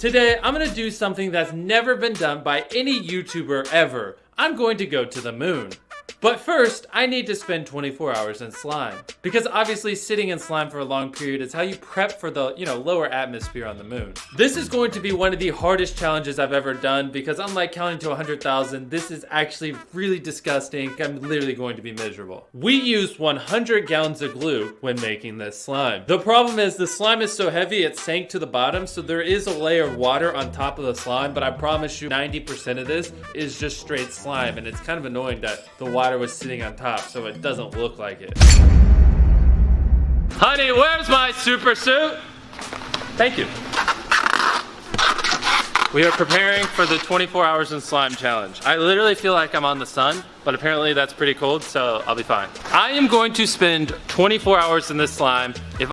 Today, I'm gonna do something that's never been done by any YouTuber ever. I'm going to go to the moon. But first, I need to spend 24 hours in slime. Because obviously sitting in slime for a long period is how you prep for the, lower atmosphere on the moon. This is going to be one of the hardest challenges I've ever done because unlike counting to 100,000, this is actually really disgusting. I'm literally going to be miserable. We used 100 gallons of glue when making this slime. The problem is the slime is so heavy it sank to the bottom, so there is a layer of water on top of the slime, but I promise you 90% of this is just straight slime, and it's kind of annoying that the water was sitting on top, so it doesn't look like it. Honey, where's my super suit? Thank you. We are preparing for the 24 hours in slime challenge. I literally feel like I'm on the sun, but apparently that's pretty cold, so I'll be fine. I am going to spend 24 hours in this slime. If